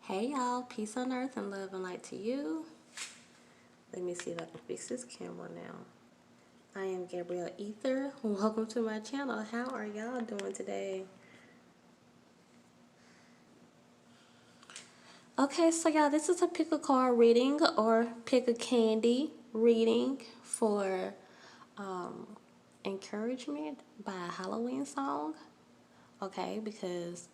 Hey y'all, peace on earth and love and light to you. Let me see if I can fix this camera now. I am Gabrielle Ether. Welcome to my channel. How are y'all doing today? Okay, so y'all, this is a pick a card reading or pick a candy reading for encouragement by a Halloween song. Okay, because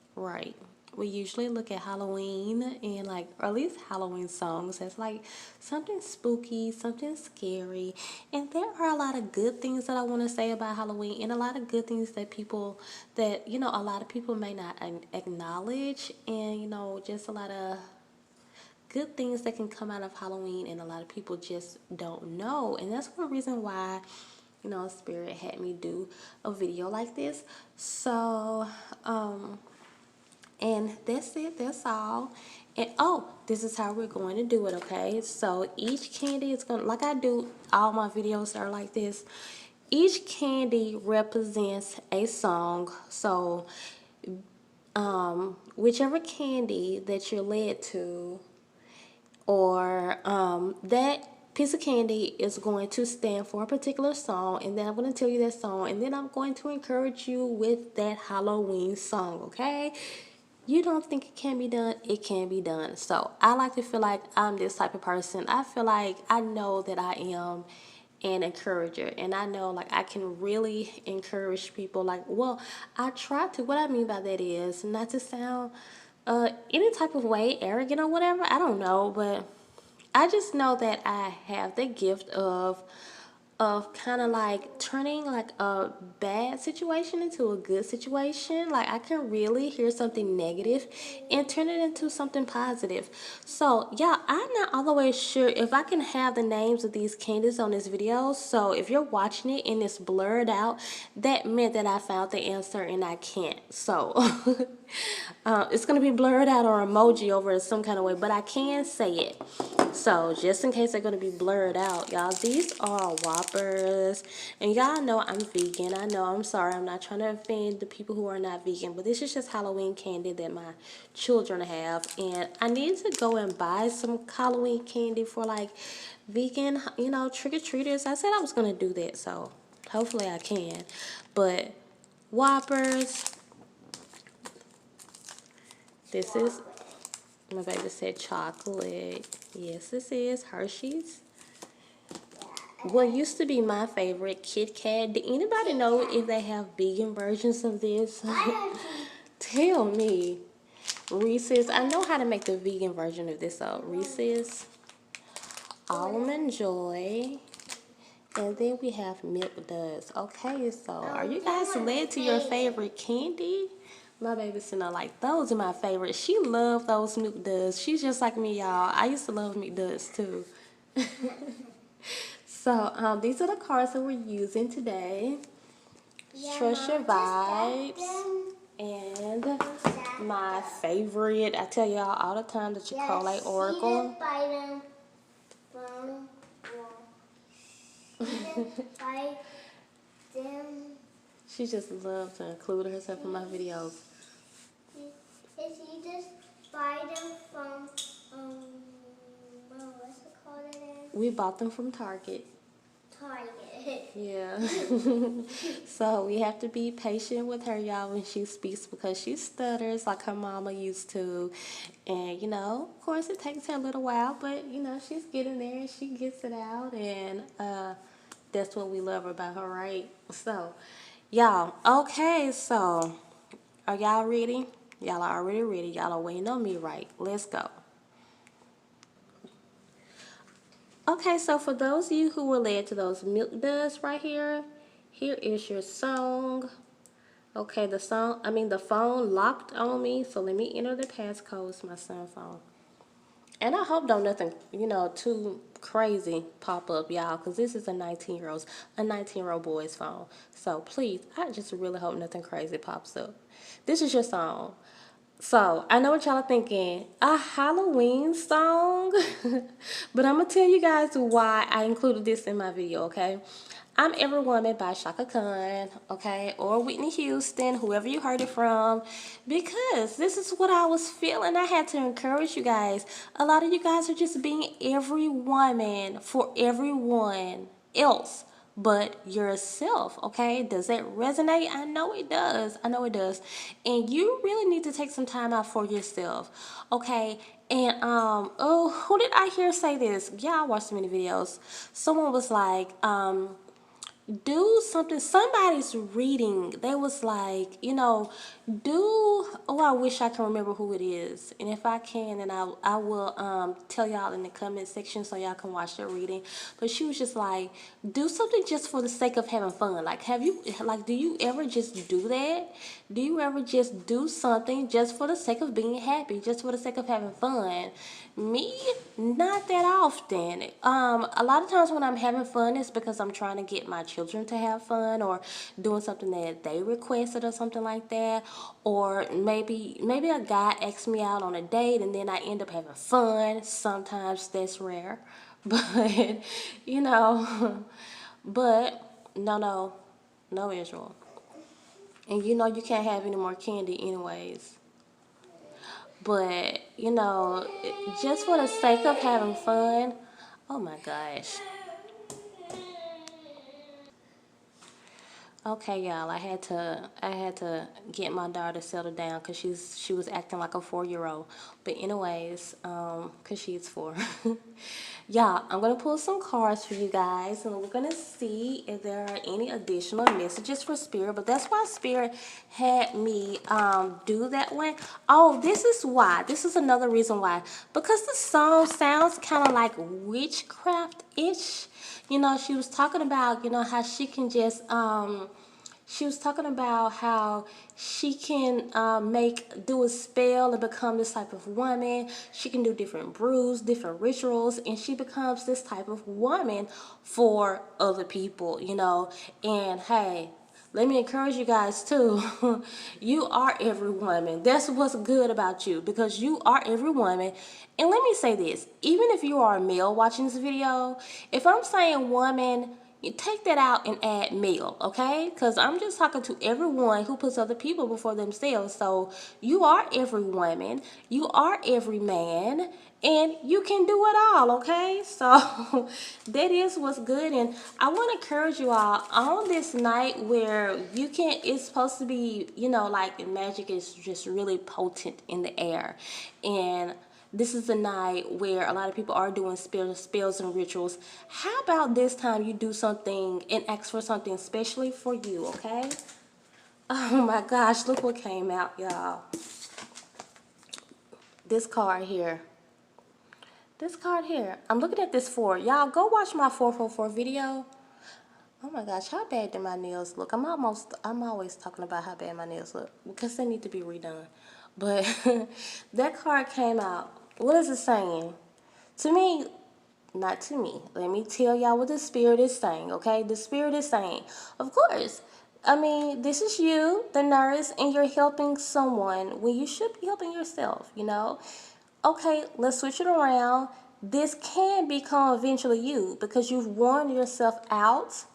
we usually look at Halloween and or at least Halloween songs as like something spooky, something scary, and there are a lot of good things that I want to say about Halloween, and a lot of good things that a lot of people may not acknowledge, and just a lot of good things that can come out of Halloween, and a lot of people just don't know. And that's one reason why Spirit had me do a video like this. So and that's it, that's all. And oh, this is how we're going to do it, okay? So each candy is gonna, like I do all my videos are like this, each candy represents a song. So whichever candy that you're led to, or that piece of candy is going to stand for a particular song, and then I'm going to tell you that song, and then I'm going to encourage you with that Halloween song, okay? You don't think it can be done, it can be done. So I like to feel like I'm this type of person. I feel like I know that I am an encourager, and I know like I can really encourage people. I try to. What I mean by that is not to sound any type of way arrogant or whatever, I don't know, but I just know that I have the gift of kind of like turning like a bad situation into a good situation. Like I can really hear something negative and turn it into something positive. So yeah, I'm not all the way sure if I can have the names of these candies on this video. So if you're watching it and it's blurred out, that meant that I found the answer and I can't. So it's gonna be blurred out or emoji over some kind of way, but I can say it. So just in case they're going to be blurred out, y'all, these are Whoppers. And y'all know I'm vegan. I know, I'm sorry. I'm not trying to offend the people who are not vegan. But this is just Halloween candy that my children have. And I need to go and buy some Halloween candy for like vegan, trick-or-treaters. I said I was going to do that. So hopefully I can. But Whoppers. This is... My baby said chocolate. Yes, this is Hershey's. What used to be my favorite, Kit Kat. Did anybody know if they have vegan versions of this? Tell me. Reese's. I know how to make the vegan version of this. So Reese's, Almond Joy, and then we have Milk Duds. Okay, so are you guys led to your favorite candy? My baby's sitting there like, those are my favorites. She loved those Milk Duds. She's just like me, y'all. I used to love Milk Duds too. So these are the cards that we're using today. Yeah, Trust Your Vibes. And my favorite, I tell y'all all the time, the Chocolate Oracle. She just loves to include herself in my videos. If you just buy them from, what's it called again? We bought them from Target. Yeah. So we have to be patient with her, y'all, when she speaks, because she stutters like her mama used to. And, of course it takes her a little while, but, she's getting there and she gets it out. And that's what we love about her, right? So, y'all, okay, so are y'all ready? Y'all are already ready. Y'all are waiting on me, right? Let's go. Okay, so for those of you who were led to those Milk Duds right here, here is your song. Okay, the phone locked on me, so let me enter the passcode. It's my son's phone. And I hope don't nothing, too crazy pop up, y'all, because this is a 19-year-old boy's phone. So please, I just really hope nothing crazy pops up. This is your song. So, I know what y'all are thinking, a Halloween song? But I'm going to tell you guys why I included this in my video, okay? I'm Every Woman by Shaka Khan, okay, or Whitney Houston, whoever you heard it from, because this is what I was feeling. I had to encourage you guys. A lot of you guys are just being every woman for everyone else but yourself, okay? Does that resonate? I know it does. I know it does. And you really need to take some time out for yourself, okay? And oh, who did I hear say this? Yeah, I watched so many videos. Someone was like, do something. Somebody's reading, they was like, you know, do, oh, I wish I can remember who it is, and if I can, then I will tell y'all in the comment section so y'all can watch their reading. But she was just like, do something just for the sake of having fun. Like, have you, like, do you ever just do that? Do you ever just do something just for the sake of being happy, just for the sake of having fun? Me, not that often. A lot of times when I'm having fun, it's because I'm trying to get my children to have fun, or doing something that they requested or something like that. Or maybe a guy asks me out on a date and then I end up having fun. Sometimes that's rare, but you know, but no Israel. And you know you can't have any more candy anyways. But, you know, just for the sake of having fun, oh my gosh. Okay, y'all, I had to get my daughter settled down because she was acting like a 4-year-old. But anyways, because she's 4. Y'all, I'm gonna pull some cards for you guys, and we're gonna see if there are any additional messages for Spirit. But that's why Spirit had me do that one. Oh, this is why. This is another reason why. Because the song sounds kind of like witchcraft-ish. You know, she was talking about, you know, how she can just she was talking about how she can do a spell and become this type of woman. She can do different brews, different rituals, and she becomes this type of woman for other people, you know. And hey, let me encourage you guys too. You are every woman. That's what's good about you, because you are every woman. And let me say this, even if you are a male watching this video, if I'm saying woman, you take that out and add male, okay? Because I'm just talking to everyone who puts other people before themselves. So you are every woman, you are every man, and you can do it all, okay? So that is what's good. And I want to encourage you all on this night where you can, it's supposed to be, you know, like magic is just really potent in the air. And this is a night where a lot of people are doing spells and rituals. How about this time you do something and ask for something especially for you, okay? Oh my gosh, look what came out, y'all. This card here. This card here. I'm looking at this 4. Y'all, go watch my 444 video. Oh my gosh, how bad do my nails look? I'm always talking about how bad my nails look because they need to be redone. But that card came out. What is it saying? To me, not to me. Let me tell y'all what the Spirit is saying, okay? The Spirit is saying, of course, I mean, this is you, the nurse, and you're helping someone when you should be helping yourself, you know? Okay, let's switch it around. This can become eventually you because you've worn yourself out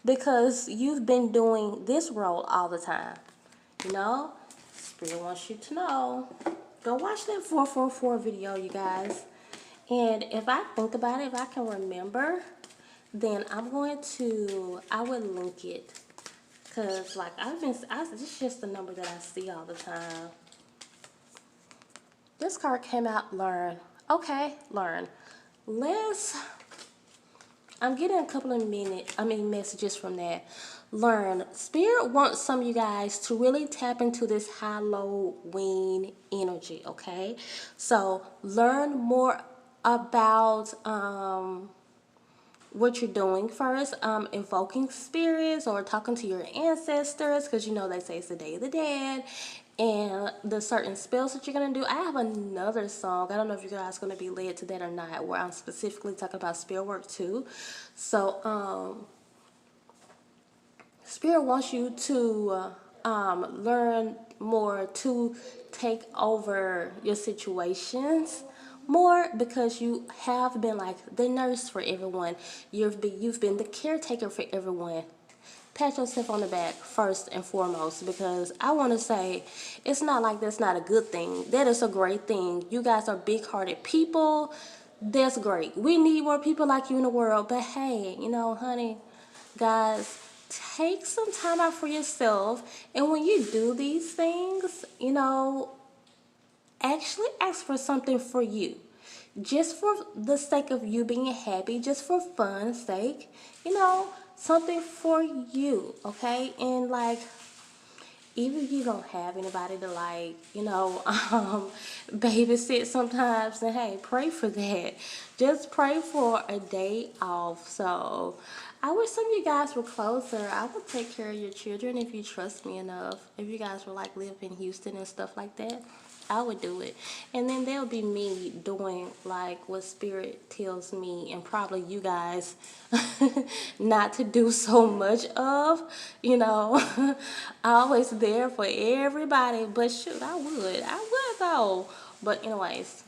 because you've been doing this role all the time. You know, Spirit wants you to know. Go watch that 444 video, you guys. And if I think about it, if I can remember, then I would link it. Because, like, this is just the number that I see all the time. This card came out, learn. Okay, learn. I'm getting a couple of messages from that. Learn. Spirit wants some of you guys to really tap into this Halloween energy, okay? So learn more about what you're doing first, invoking spirits or talking to your ancestors, because you know they say it's the Day of the Dead, and the certain spells that you're going to do. I have another song. I don't know if you guys are going to be led to that or not, where I'm specifically talking about spell work too. So Spirit wants you to learn more to take over your situations more because you have been like the nurse for everyone. You've been the caretaker for everyone. Pat yourself on the back first and foremost, because I want to say it's not like that's not a good thing. That is a great thing. You guys are big-hearted people. That's great. We need more people like you in the world. But hey, you know, honey, guys, take some time out for yourself. And when you do these things, you know, actually ask for something for you. Just for the sake of you being happy, just for fun's sake, you know, something for you, okay? And like, even if you don't have anybody to like, you know, babysit sometimes, then hey, pray for that. Just pray for a day off. So I wish some of you guys were closer. I would take care of your children if you trust me enough. If you guys were like live in Houston and stuff like that, I would do it. And then there'll be me doing like what Spirit tells me, and probably you guys not to do so much of, you know. Always there for everybody. But shoot, I would though. But anyways,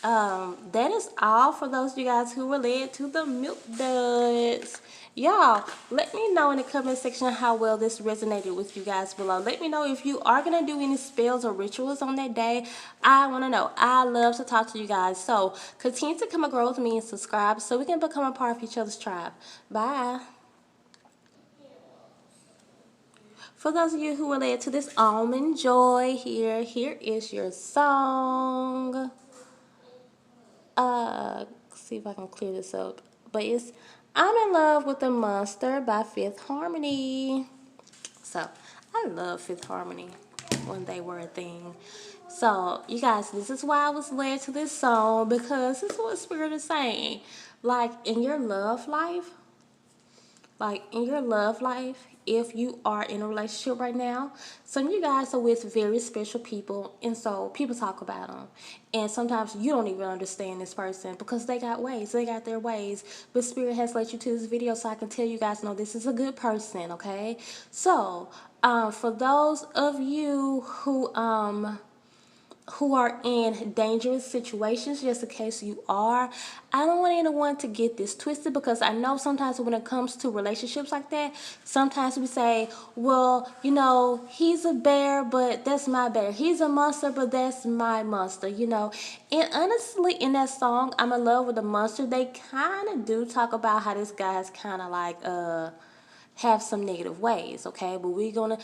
that is all for those of you guys who were led to the milk duds. Y'all, let me know in the comment section how well this resonated with you guys below. Let me know if you are going to do any spells or rituals on that day. I want to know. I love to talk to you guys. So continue to come and grow with me and subscribe so we can become a part of each other's tribe. Bye. For those of you who were led to this almond joy here is your song. See if I can clear this up. But it's I'm in Love with a Monster by Fifth Harmony. So I love Fifth Harmony when they were a thing. So you guys, this is why I was led to this song, because this is what Spirit is saying. Like in your love life, if you are in a relationship right now, some of you guys are with very special people, and so people talk about them, and sometimes you don't even understand this person because they got their ways, but Spirit has led you to this video so I can tell you guys, no, this is a good person, okay? So for those of you who are in dangerous situations, just in case you are, I don't want anyone to get this twisted, because I know sometimes when it comes to relationships like that, sometimes we say, well, you know, he's a bear, but that's my bear. He's a monster, but that's my monster, you know. And honestly, in that song, I'm in Love with a Monster, they kind of do talk about how this guy's kind of like, have some negative ways, okay? But we're gonna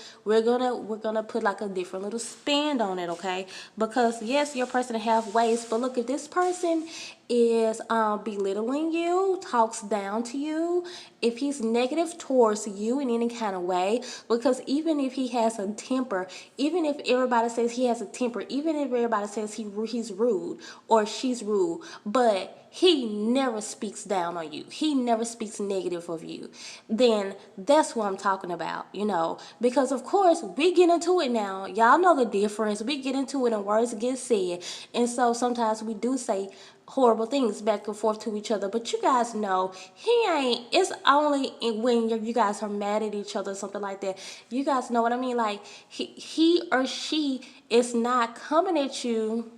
put like a different little spin on it, okay? Because yes, your person have ways, but look, if this person is belittling you, talks down to you, if he's negative towards you in any kind of way, because even if he has a temper, even if everybody says he has a temper, even if everybody says he's rude or she's rude, but he never speaks down on you, he never speaks negative of you, then that's what I'm talking about, you know. Because of course we get into it now, y'all know the difference, we get into it and words get said, and so sometimes we do say horrible things back and forth to each other, but you guys know he ain't, it's only when you guys are mad at each other or something like that, you guys know what I mean, like he or she is not coming at you,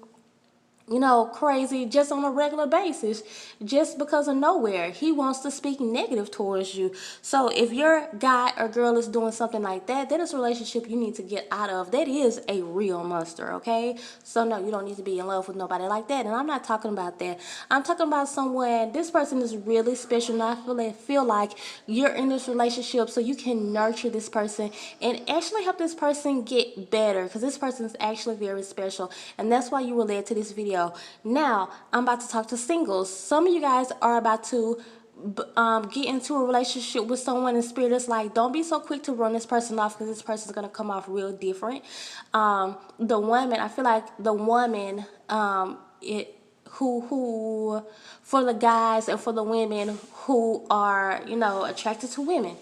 you know, crazy just on a regular basis, just because of nowhere. He wants to speak negative towards you. So if your guy or girl is doing something like that, that is a relationship you need to get out of. That is a real monster, okay? So no, you don't need to be in love with nobody like that. And I'm not talking about that. I'm talking about someone, this person is really special, and I feel like you're in this relationship so you can nurture this person and actually help this person get better, because this person is actually very special, and that's why you were led to this video. Now, I'm about to talk to singles. Some of you guys are about to get into a relationship with someone, in Spirit is like, don't be so quick to run this person off, because this person is going to come off real different. The woman, I feel like the woman, who for the guys and for the women who are, you know, attracted to women,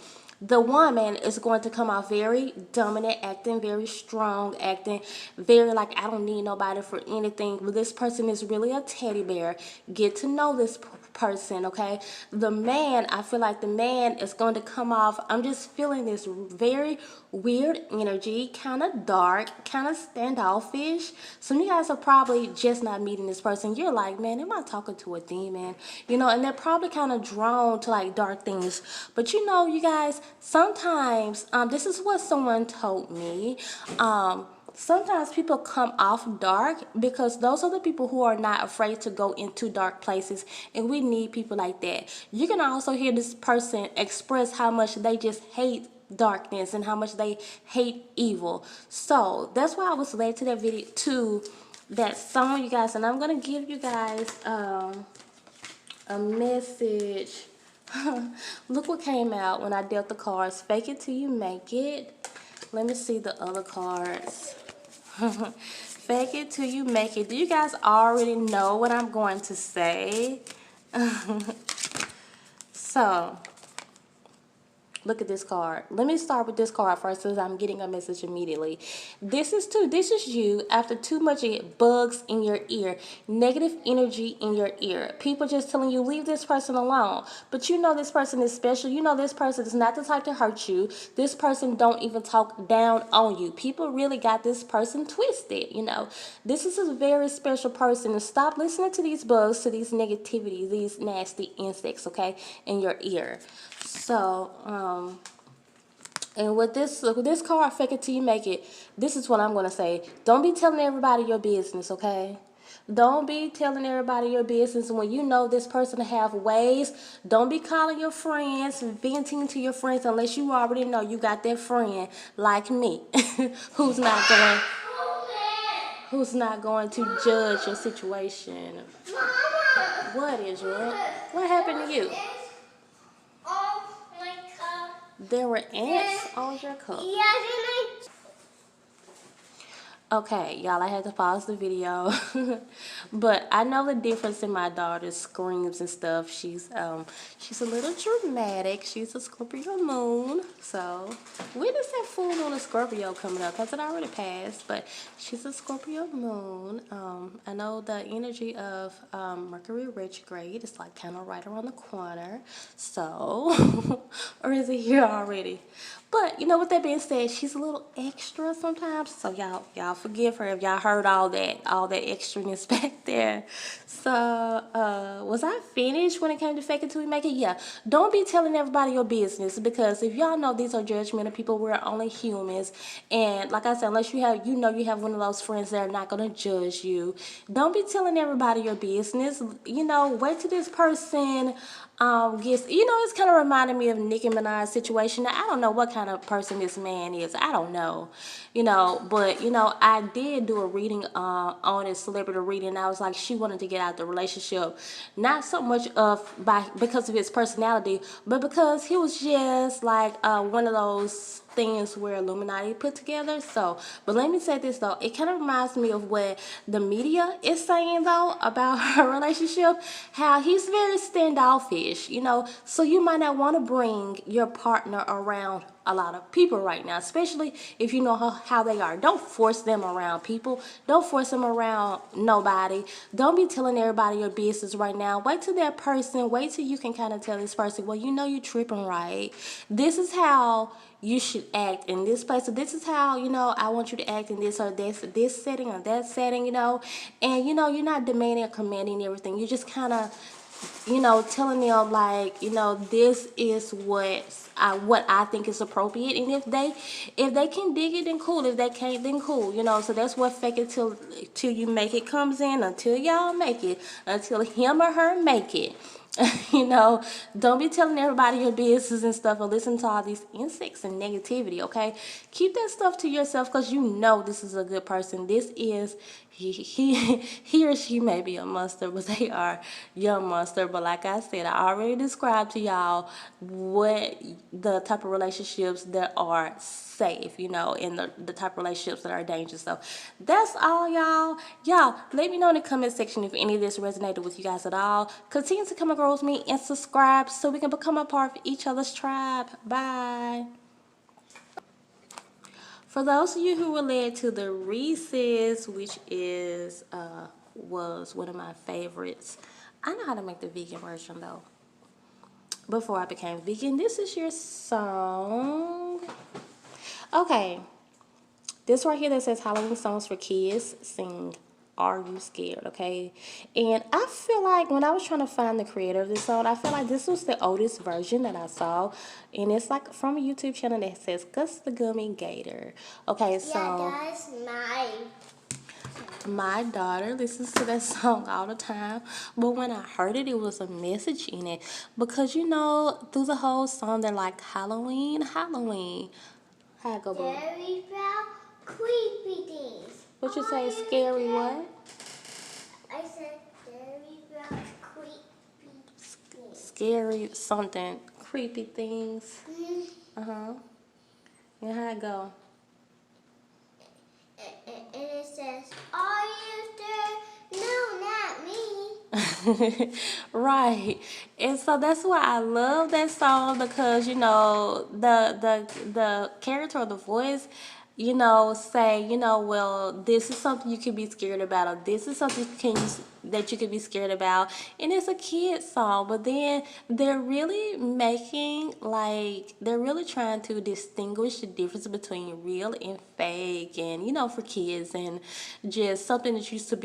the woman is going to come out very dominant, acting very strong, acting very like, I don't need nobody for anything. But this person is really a teddy bear. Get to know this person, okay? The man, I feel like the man is going to come off, I'm just feeling this very weird energy, kind of dark, kind of standoffish. Some of you guys are probably just not meeting this person. You're like, man, am I talking to a demon? You know, and they're probably kind of drawn to like dark things. But you know, you guys, sometimes, this is what someone told me, sometimes people come off dark because those are the people who are not afraid to go into dark places, and we need people like that. You can also hear this person express how much they just hate darkness and how much they hate evil. So that's why I was led to that video, to that song, you guys, and I'm gonna give you guys a message. Look what came out when I dealt the cards. Fake it till you make it. Let me see the other cards. Fake it till you make it. Do you guys already know what I'm going to say? So, look at this card. Let me start with this card first, since I'm getting a message immediately. This is you after too much bugs in your ear, negative energy in your ear. People just telling you, leave this person alone. But you know this person is special. You know this person is not the type to hurt you. This person don't even talk down on you. People really got this person twisted, you know. This is a very special person. And stop listening to these bugs, to these negativity, these nasty insects, okay, in your ear. So, and with this card, fake it till you make it, this is what I'm going to say. Don't be telling everybody your business, okay? Don't be telling everybody your business when you know this person have ways. Don't be calling your friends, venting to your friends, unless you already know you got that friend like me who's not going to judge your situation. What is it? What happened to you? There were ants on your cup. Okay, y'all, I had to pause the video. But I know the difference in my daughter's screams and stuff. She's a little dramatic. She's a Scorpio moon. So, when is that full moon of Scorpio coming up? Has it already passed? But she's a Scorpio moon. I know the energy of Mercury retrograde is like kind of right around the corner. So, or is it here already? But you know, with that being said, she's a little extra sometimes. So y'all forgive her if y'all heard all that extraness back there. So was I finished when it came to fake it till we make it? Yeah. Don't be telling everybody your business, because if y'all know these are judgmental people, we're only humans. And like I said, unless you have one of those friends that are not gonna judge you, don't be telling everybody your business. You know, wait till this person gets, you know, it's kind of reminding me of Nicki Minaj's situation. Now, I don't know what kind of person this man is. I don't know, you know, but, you know, I did do a reading on his celebrity reading, and I was like, she wanted to get out of the relationship, not so much because of his personality, but because he was just like one of those things where Illuminati put together. So, but let me say this though, it kind of reminds me of what the media is saying though about her relationship, how he's very standoffish, you know, so you might not want to bring your partner around a lot of people right now, especially if you know how they are. Don't force them around people. Don't force them around nobody. Don't be telling everybody your business right now. Wait till you can kind of tell this person, well, you know, you tripping, right? This is how you should act in this place. So this is how, you know, I want you to act in this or this setting or that setting, you know. And, you know, you're not demanding or commanding everything. You're just kind of, you know, telling them like, you know, this is what I think is appropriate. And if they can dig it, then cool. If they can't, then cool. You know, so that's what fake it till you make it comes in. Until y'all make it, until him or her make it. You know, don't be telling everybody your business and stuff, or listen to all these insects and negativity, okay? Keep that stuff to yourself, because you know this is a good person. This is, he or she may be a monster, but they are your monster. But like I said, I already described to y'all what the type of relationships that are safe, you know, and the type of relationships that are dangerous. So that's all, y'all. Let me know in the comment section if any of this resonated with you guys at all. Continue to come and grow with me and subscribe so we can become a part of each other's tribe. Bye. For those of you who were led to the Reese's, which is was one of my favorites, I know how to make the vegan version though. Before I became vegan, this is your song. Okay, this right here that says Halloween songs for kids, sing Are You Scared, okay? And I feel like when I was trying to find the creator of this song, I feel like this was the oldest version that I saw. And it's like from a YouTube channel that says Gus the Gummy Gator. Okay, so Yeah, that's my daughter listens to that song all the time, but when I heard it, it was a message in it. Because, you know, through the whole song, they're like, Halloween, Halloween. How it go, boo? Scary brown, creepy things. What you say, scary what? I said scary brown, creepy things. Scary something, creepy things. Uh-huh. And how it go? And it says, are you there? No, not me. Right. And so that's why I love that song, because you know the character or the voice, you know, say, you know, well, this is something you can be scared about, or this is something that you can be scared about. And it's a kid song, but then they're really making, like, they're really trying to distinguish the difference between real and fake, and, you know, for kids, and just something that you should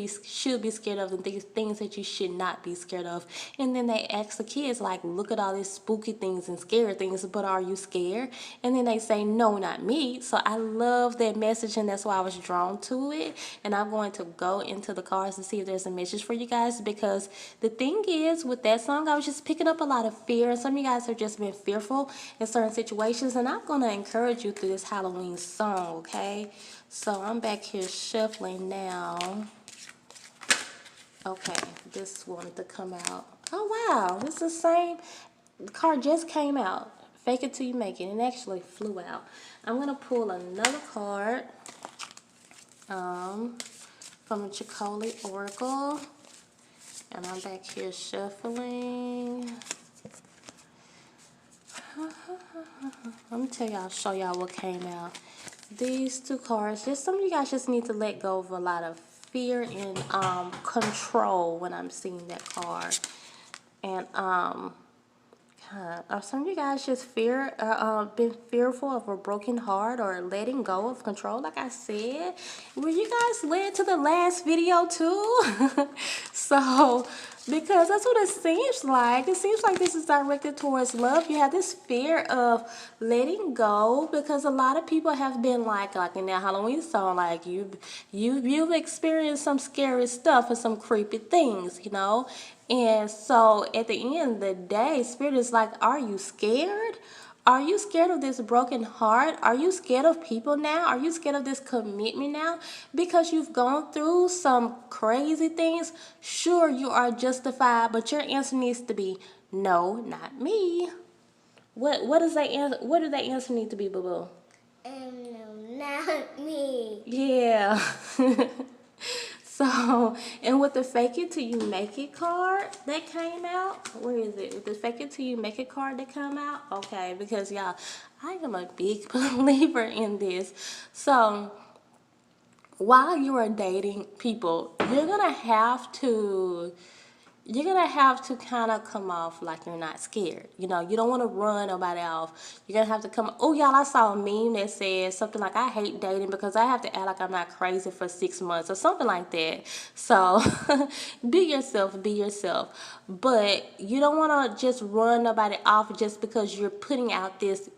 be scared of, and things that you should not be scared of. And then they ask the kids, like, look at all these spooky things and scary things, but are you scared? And then they say, no, not me. So I love that message, and that's why I was drawn to it. And I'm going to go into the cards to see if there's a message for you guys, because the thing is, with that song, I was just picking up a lot of fear, and some of you guys have just been fearful in certain situations, and I'm going to encourage you through this Halloween song, okay? So I'm back here shuffling now. Okay, this wanted to come out. Oh, wow, this is the same. The card just came out. Fake it till you make it. And actually flew out. I'm going to pull another card from the Chicoli Oracle. And I'm back here shuffling. Let me tell y'all, show y'all what came out. These two cards, just some of you guys just need to let go of a lot of fear and control when I'm seeing that card. And some of you guys just been fearful of a broken heart or letting go of control, like I said. Were you guys led to the last video too? So, because that's what it seems like. It seems like this is directed towards love. You have this fear of letting go, because a lot of people have been like in that Halloween song, like you've experienced some scary stuff and some creepy things, you know. And so at the end of the day, Spirit is like, are you scared? Are you scared of this broken heart? Are you scared of people now? Are you scared of this commitment now? Because you've gone through some crazy things? Sure, you are justified, but your answer needs to be, no, not me. What does that answer? What does that answer need to be, boo boo? No, not me. Yeah. So, and with the fake it till you make it card that came out, where is it? With the fake it till you make it card that come out, okay, because y'all, I am a big believer in this. So, while you are dating people, you're gonna have to kind of come off like you're not scared. You know, you don't want to run nobody off. You're going to have to come. Oh, y'all, I saw a meme that says something like, I hate dating because I have to act like I'm not crazy for 6 months or something like that. So be yourself, be yourself. But you don't want to just run nobody off just because you're putting out this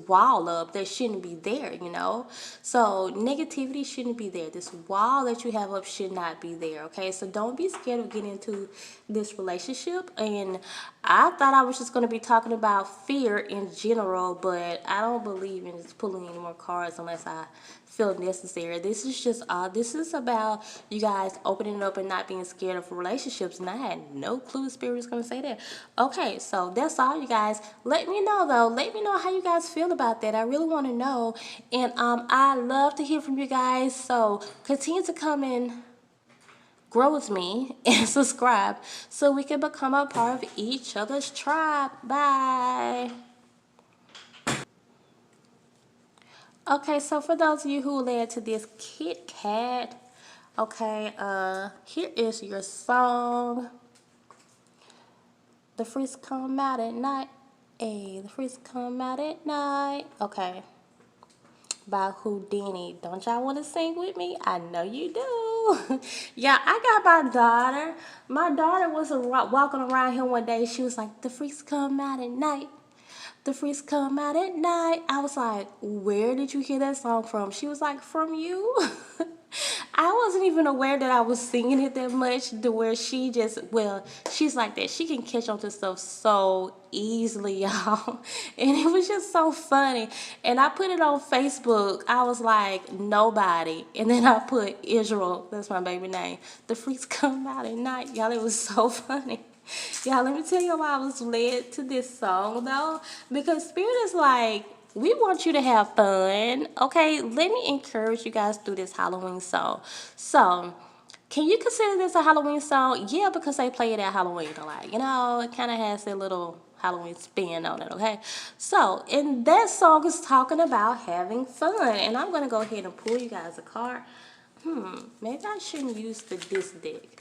wall up that shouldn't be there, you know. So negativity shouldn't be there. This wall that you have up should not be there, okay? So don't be scared of getting into this relationship. And I thought I was just going to be talking about fear in general, but I don't believe in just pulling any more cards unless I feel necessary. This is just this is about you guys opening up and not being scared of relationships, and I had no clue Spirit was going to say that. Okay, so that's all, you guys. Let me know though. Let me know how you guys feel about that. I really want to know, and I love to hear from you guys. So continue to come in, grow with me, and subscribe so we can become a part of each other's tribe. Bye. Okay, so for those of you who led to this Kit Kat, okay, here is your song. The freaks come out at night. Hey, the freaks come out at night. Okay. By Houdini. Don't y'all want to sing with me? I know you do. Yeah, I got my daughter. My daughter was walking around here one day. She was like, the freaks come out at night. The freaks come out at night. I was like, where did you hear that song from? She was like, from you. I wasn't even aware that I was singing it that much to where she just, well, she's like that. She can catch on to stuff so easily, y'all. And it was just so funny. And I put it on Facebook. I was like, nobody. And then I put Israel, that's my baby name. The freaks come out at night. Y'all, it was so funny. Y'all, let me tell you why I was led to this song, though. Because Spirit is like, we want you to have fun. Okay, let me encourage you guys through this Halloween song. So, can you consider this a Halloween song? Yeah, because they play it at Halloween a lot. You know, it kind of has that little Halloween spin on it, okay? So, and that song is talking about having fun. And I'm going to go ahead and pull you guys a card. Maybe I shouldn't use the disc deck.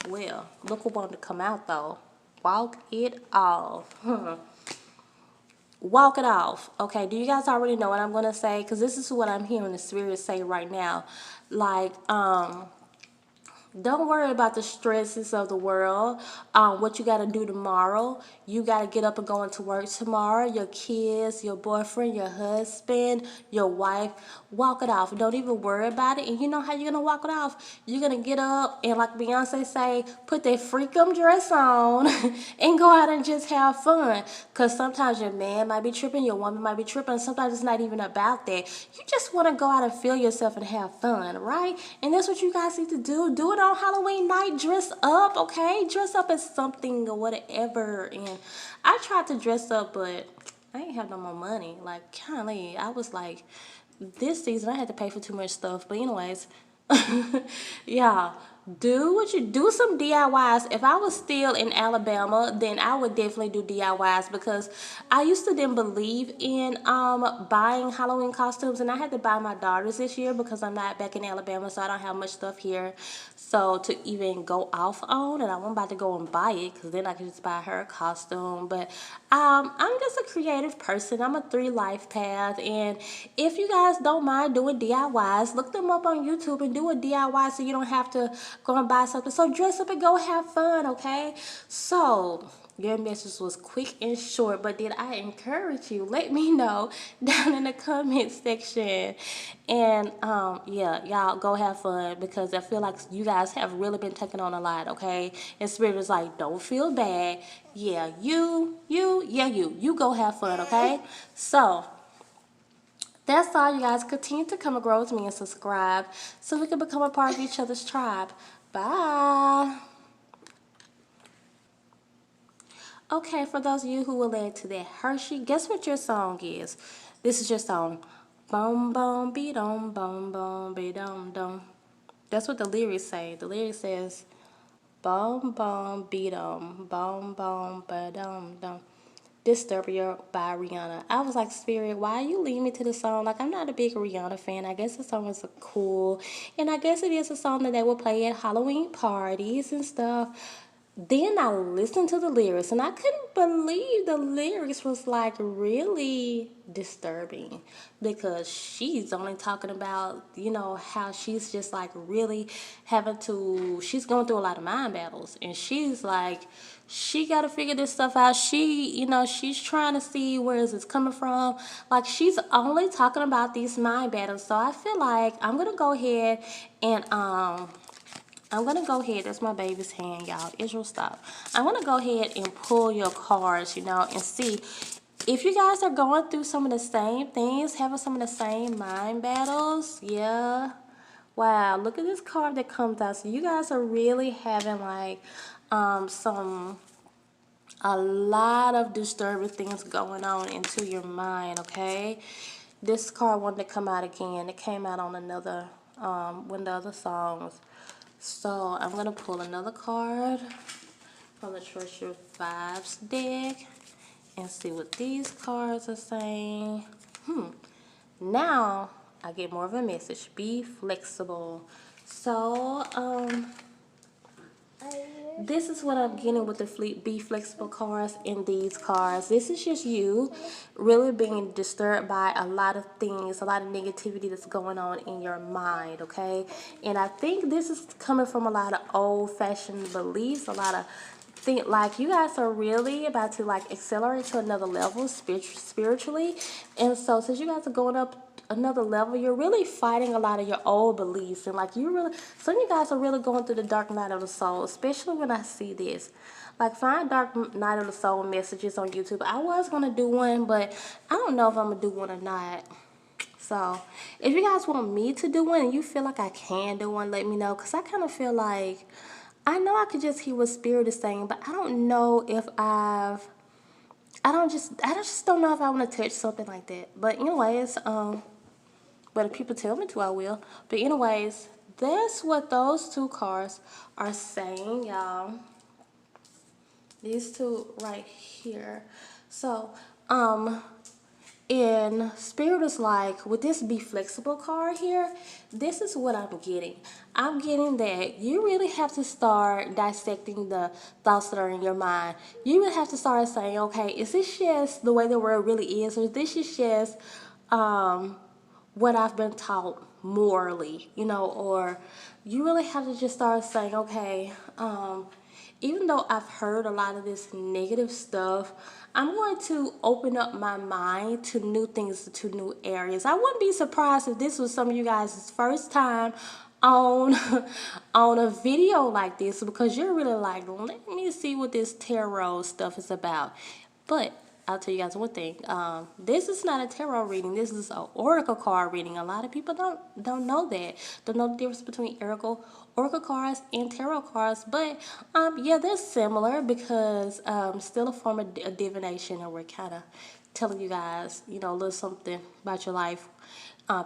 Well, look what wanted to come out though. Walk it off. Walk it off. Okay, do you guys already know what I'm going to say? Because this is what I'm hearing the Spirit say right now. Like, don't worry about the stresses of the world. What you got to do tomorrow. You got to get up and go into work tomorrow. Your kids, your boyfriend, your husband, your wife. Walk it off. Don't even worry about it. And you know how you're going to walk it off? You're going to get up and, like Beyonce say, put that freakum dress on and go out and just have fun. Because sometimes your man might be tripping, your woman might be tripping. Sometimes it's not even about that. You just want to go out and feel yourself and have fun, right? And that's what you guys need to do. Do it on Halloween night. Dress up, okay? Dress up as something or whatever. And I tried to dress up, but I ain't have no more money. Like, golly, I was like, this season I had to pay for too much stuff. But anyways, yeah, do some DIYs. If I was still in Alabama, then I would definitely do DIYs because I used to then believe in buying Halloween costumes, and I had to buy my daughters this year because I'm not back in Alabama, so I don't have much stuff here. So to even go off on, and I'm about to go and buy it because then I can just buy her a costume. But I'm just a creative person. I'm a 3 life path, and if you guys don't mind doing DIYs, look them up on YouTube and do a DIY so you don't have to go and buy something. So dress up and go have fun, okay? So your message was quick and short, but did I encourage you? Let me know down in the comment section. And yeah, y'all go have fun because I feel like you guys have really been taking on a lot, okay? And Spirit is like, don't feel bad. Yeah, you go have fun, okay? So that's all, you guys. Continue to come and grow with me and subscribe so we can become a part of each other's tribe. Bye. Okay, for those of you who were led to that Hershey, guess what your song is? This is your song. Bum bum be dum bum bum be dum dum. That's what the lyrics say. The lyrics says bum bum be dum bum bum ba dum dum. Disturbia by Rihanna. I was like, Spirit, why you lead me to the song? Like, I'm not a big Rihanna fan. I guess the song is cool. And I guess it is a song that they will play at Halloween parties and stuff. Then I listened to the lyrics and I couldn't believe the lyrics was like really disturbing because she's only talking about, you know, how she's just like really she's going through a lot of mind battles and she's like, she got to figure this stuff out. She's trying to see where is this coming from. Like she's only talking about these mind battles. So I feel like I'm going to go ahead and, that's my baby's hand, y'all. Israel, stop. I'm going to go ahead and pull your cards, and see if you guys are going through some of the same things, having some of the same mind battles. Yeah. Wow, look at this card that comes out. So you guys are really having like a lot of disturbing things going on into your mind, okay? This card wanted to come out again. It came out on another, one of the other songs. So I'm going to pull another card from the Treasure Vibes deck and see what these cards are saying. Now I get more of a message. Be flexible. So, This is what I'm getting with the Be Flexible cards in these cards. This is just you really being disturbed by a lot of things, a lot of negativity that's going on in your mind, okay? And I think this is coming from a lot of old-fashioned beliefs, a lot of think like you guys are really about to like accelerate to another level spiritually. And so since you guys are going up another level, you're really fighting a lot of your old beliefs, and like you really, some of you guys are really going through the dark night of the soul, especially when I see this. Like, find dark night of the soul messages on YouTube. I was gonna do one, but I don't know if I'm gonna do one or not. So if you guys want me to do one and you feel like I can do one, let me know, because I kind of feel like I know I could just hear what spirit is saying, but I don't know if I just don't know if I want to touch something like that. But anyways, but if people tell me to, I will. But anyways, that's what those two cards are saying, y'all. These two right here. So, and spirit is like, with this Be Flexible card here, this is what I'm getting. I'm getting that you really have to start dissecting the thoughts that are in your mind. You really have to start saying, okay, is this just the way the world really is, or is this just what I've been taught morally, you know? Or you really have to just start saying, okay, even though I've heard a lot of this negative stuff, I'm going to open up my mind to new things, to new areas. I wouldn't be surprised if this was some of you guys' first time on on a video like this, because you're really like, let me see what this tarot stuff is about. But I'll tell you guys one thing. This is not a tarot reading. This is an oracle card reading. A lot of people don't know that. Don't know the difference between oracle cards and tarot cards. But yeah, they're similar because still a form of a divination, and we're kind of telling you guys, you know, a little something about your life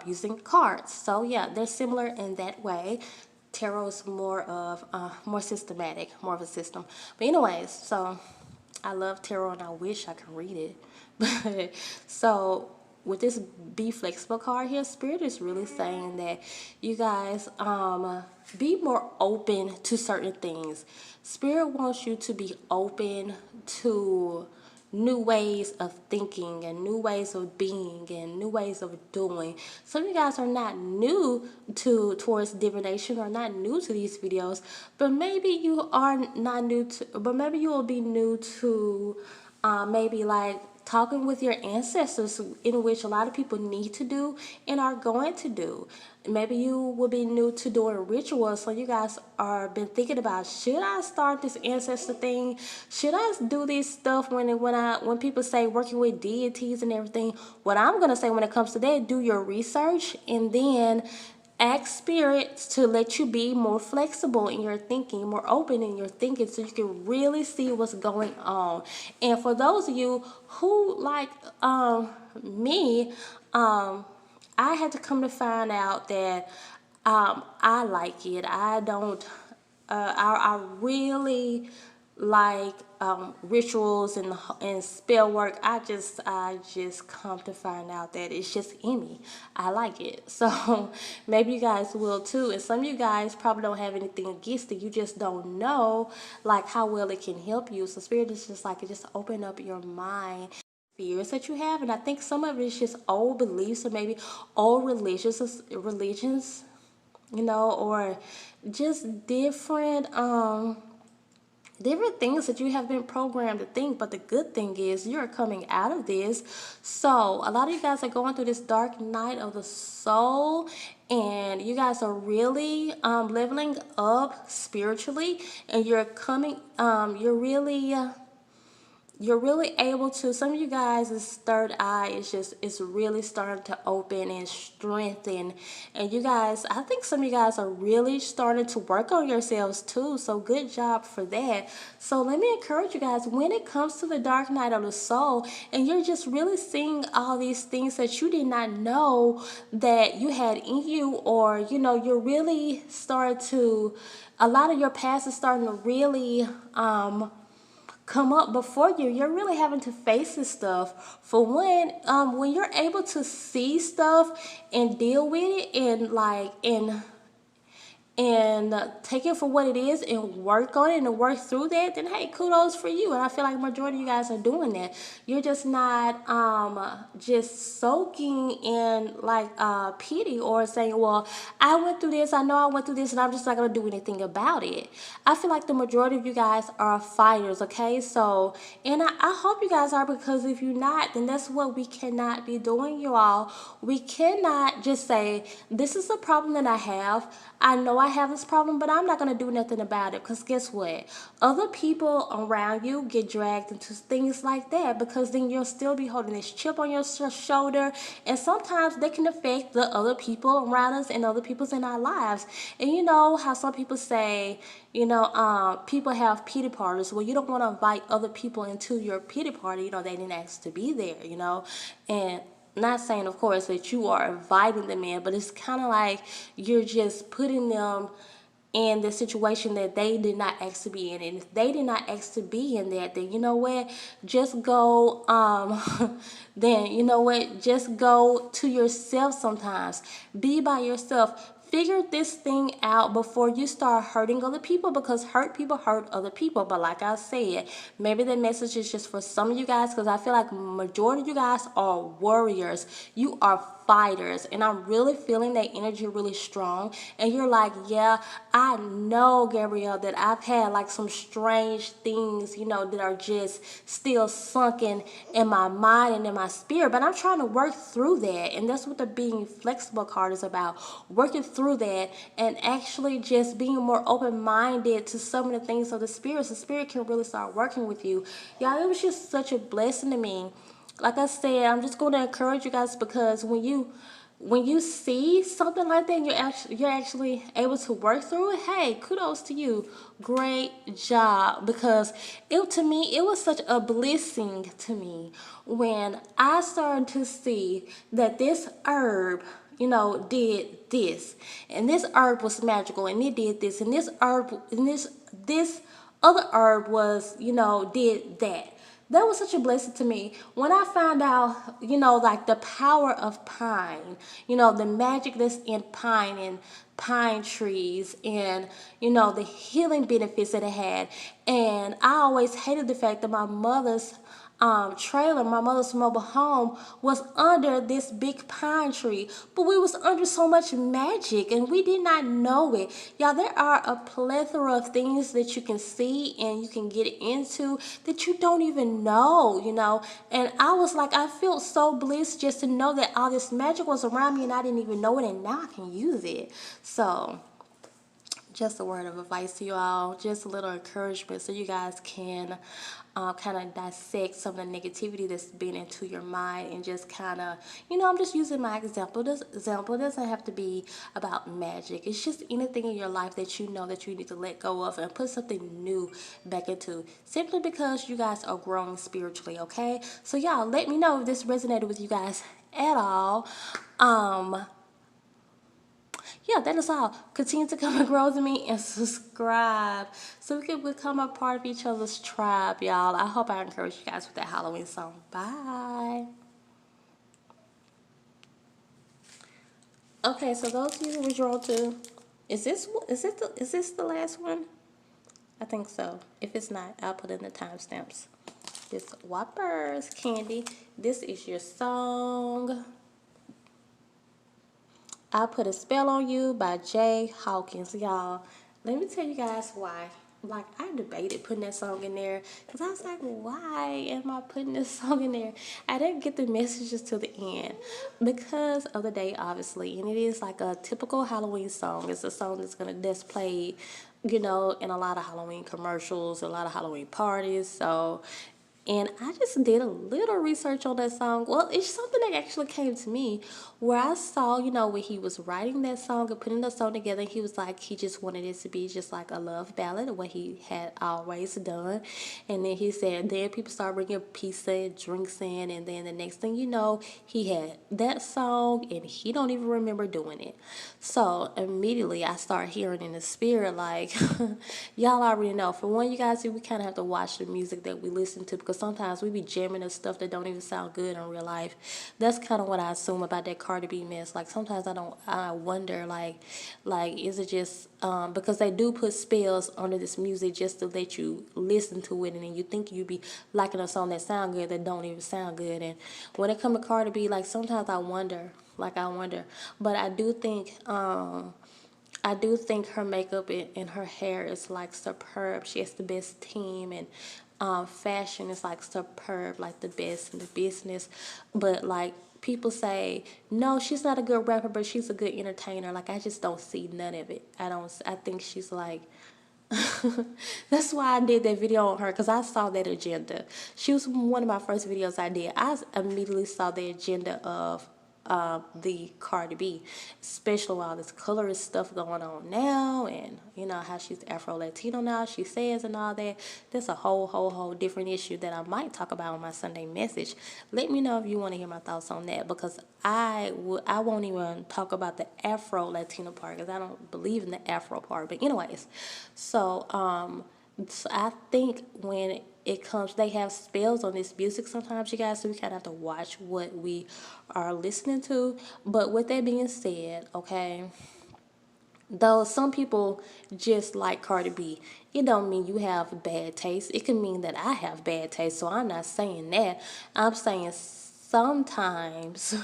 using cards. So yeah, they're similar in that way. Tarot is more of more systematic, more of a system. But anyways, so I love tarot and I wish I could read it. But so with this Be Flexible card here, spirit is really saying that you guys be more open to certain things. Spirit wants you to be open to new ways of thinking and new ways of being and new ways of doing. Some of you guys are not new towards divination, or not new to these videos, but maybe you are not new to, but maybe you will be new to maybe like talking with your ancestors, in which a lot of people need to do and are going to do. Maybe you will be new to doing rituals, so you guys are been thinking about, should I start this ancestor thing? Should I do this stuff when people say working with deities and everything? What I'm gonna say when it comes to that, do your research and then ask spirits to let you be more flexible in your thinking, more open in your thinking, so you can really see what's going on. And for those of you who like me, I had to come to find out that I like it. I don't. I really like rituals and spell work. I just come to find out that it's just in me. I like it. So maybe you guys will too. And some of you guys probably don't have anything against it. You just don't know like how well it can help you. So spirit is just like, it just open up your mind, fears that you have. And I think some of it is just old beliefs, or maybe old religions, you know, or just different things that you have been programmed to think. But the good thing is you're coming out of this. So a lot of you guys are going through this dark night of the soul, and you guys are really leveling up spiritually, and you're coming you're really able to, some of you guys' third eye is really starting to open and strengthen. And you guys, I think some of you guys are really starting to work on yourselves too. So good job for that. So let me encourage you guys, when it comes to the dark night of the soul, and you're just really seeing all these things that you did not know that you had in you, or you know, you're really starting to, a lot of your past is starting to really come up before you. You're really having to face this stuff. For when you're able to see stuff and deal with it, and like and take it for what it is and work on it and work through that, then hey, kudos for you. And I feel like majority of you guys are doing that. You're just not just soaking in like pity or saying, well, I went through this, I know I went through this, and I'm just not gonna do anything about it. I feel like the majority of you guys are fighters, okay? So, and I hope you guys are, because if you're not, then that's what we cannot be doing, you all. We cannot just say, this is a problem that I have. I know I have this problem, but I'm not going to do nothing about it, because guess what? Other people around you get dragged into things like that, because then you'll still be holding this chip on your shoulder, and sometimes they can affect the other people around us and other people's in our lives. And you know how some people say, people have pity parties. Well, you don't want to invite other people into your pity party. They didn't ask to be there, and not saying, of course, that you are inviting them in, but it's kind of like you're just putting them in the situation that they did not ask to be in. And if they did not ask to be in that, then you know what? Just go, then you know what? Just go to yourself sometimes. Be by yourself. Figure this thing out before you start hurting other people, because hurt people hurt other people. But like I said, maybe the message is just for some of you guys, because I feel like majority of you guys are warriors. You are fighters, and I'm really feeling that energy really strong. And you're like, yeah, I know, Gabrielle, that I've had like some strange things, that are just still sunken in my mind and in my spirit, but I'm trying to work through that. And that's what the being flexible card is about, working through that and actually just being more open-minded to some of the things of the spirit, so the spirit can really start working with you. Y'all, it was just such a blessing to me. Like I said, I'm just going to encourage you guys, because when you see something like that and you're actually able to work through it, hey, kudos to you. Great job. Because to me, it was such a blessing to me when I started to see that this herb, did this, and this herb was magical, and it did this, and this herb, and this other herb was, did that. That was such a blessing to me when I found out, like the power of pine, the magic that's in pine and pine trees, and the healing benefits that it had. And I always hated the fact that my mother's trailer, my mother's mobile home, was under this big pine tree, but we was under so much magic and we did not know it. Y'all, there are a plethora of things that you can see and you can get into that you don't even know, and I was like, I felt so blessed just to know that all this magic was around me and I didn't even know it, and now I can use it. So just a word of advice to you all, just a little encouragement, so you guys can kind of dissect some of the negativity that's been into your mind, and just kind of, I'm just using my example. This example doesn't have to be about magic. It's just anything in your life that you know that you need to let go of and put something new back into, simply because you guys are growing spiritually, okay? So y'all, let me know if this resonated with you guys at all. Yeah, that is all. Continue to come and grow with me and subscribe so we can become a part of each other's tribe, y'all. I hope I encourage you guys with that Halloween song. Bye. Okay, so those of you who were drawn to, is this the last one? I think so. If it's not, I'll put in the timestamps. This Whoppers Candy. This is your song. I Put a Spell on You by Jay Hawkins. Y'all, let me tell you guys why. Like, I debated putting that song in there, because I was like, why am I putting this song in there? I didn't get the messages to the end because of the day, obviously. And it is like a typical Halloween song. It's a song that's played, in a lot of Halloween commercials, a lot of Halloween parties. So, and I just did a little research on that song. Well, it's something that actually came to me where I saw, when he was writing that song and putting the song together, he was like, he just wanted it to be just like a love ballad, what he had always done. And then he said, then people started bringing pizza and drinks in. And then the next thing you know, he had that song and he don't even remember doing it. So immediately I start hearing in the spirit, like, y'all already know. For one, you guys, we kind of have to watch the music that we listen to, because because sometimes we be jamming the stuff that don't even sound good in real life. That's kind of what I assume about that Cardi B mess. Like sometimes I wonder like is it just because they do put spells under this music just to let you listen to it, and then you think you be liking a song that sound good that don't even sound good. And when it come to Cardi B, like sometimes I wonder, but I do think her makeup and her hair is like superb. She has the best team, and fashion is like superb, like the best in the business. But like people say, no, she's not a good rapper, but she's a good entertainer. Like I just don't see none of it. I think she's like. That's why I did that video on her, because I saw that agenda. She was one of my first videos I did. I immediately saw the agenda of the Cardi B, especially with all this colorist stuff going on now, and you know how she's Afro Latino now, she says, and all that. That's a whole different issue that I might talk about on my Sunday message. Let me know if you want to hear my thoughts on that, because I won't even talk about the Afro Latino part because I don't believe in the Afro part. But anyways, so I think when it comes, they have spells on this music sometimes, you guys, so we kind of have to watch what we are listening to. But with that being said, okay, though some people just like Cardi B, it don't mean you have bad taste. It can mean that I have bad taste, so I'm not saying that. I'm saying sometimes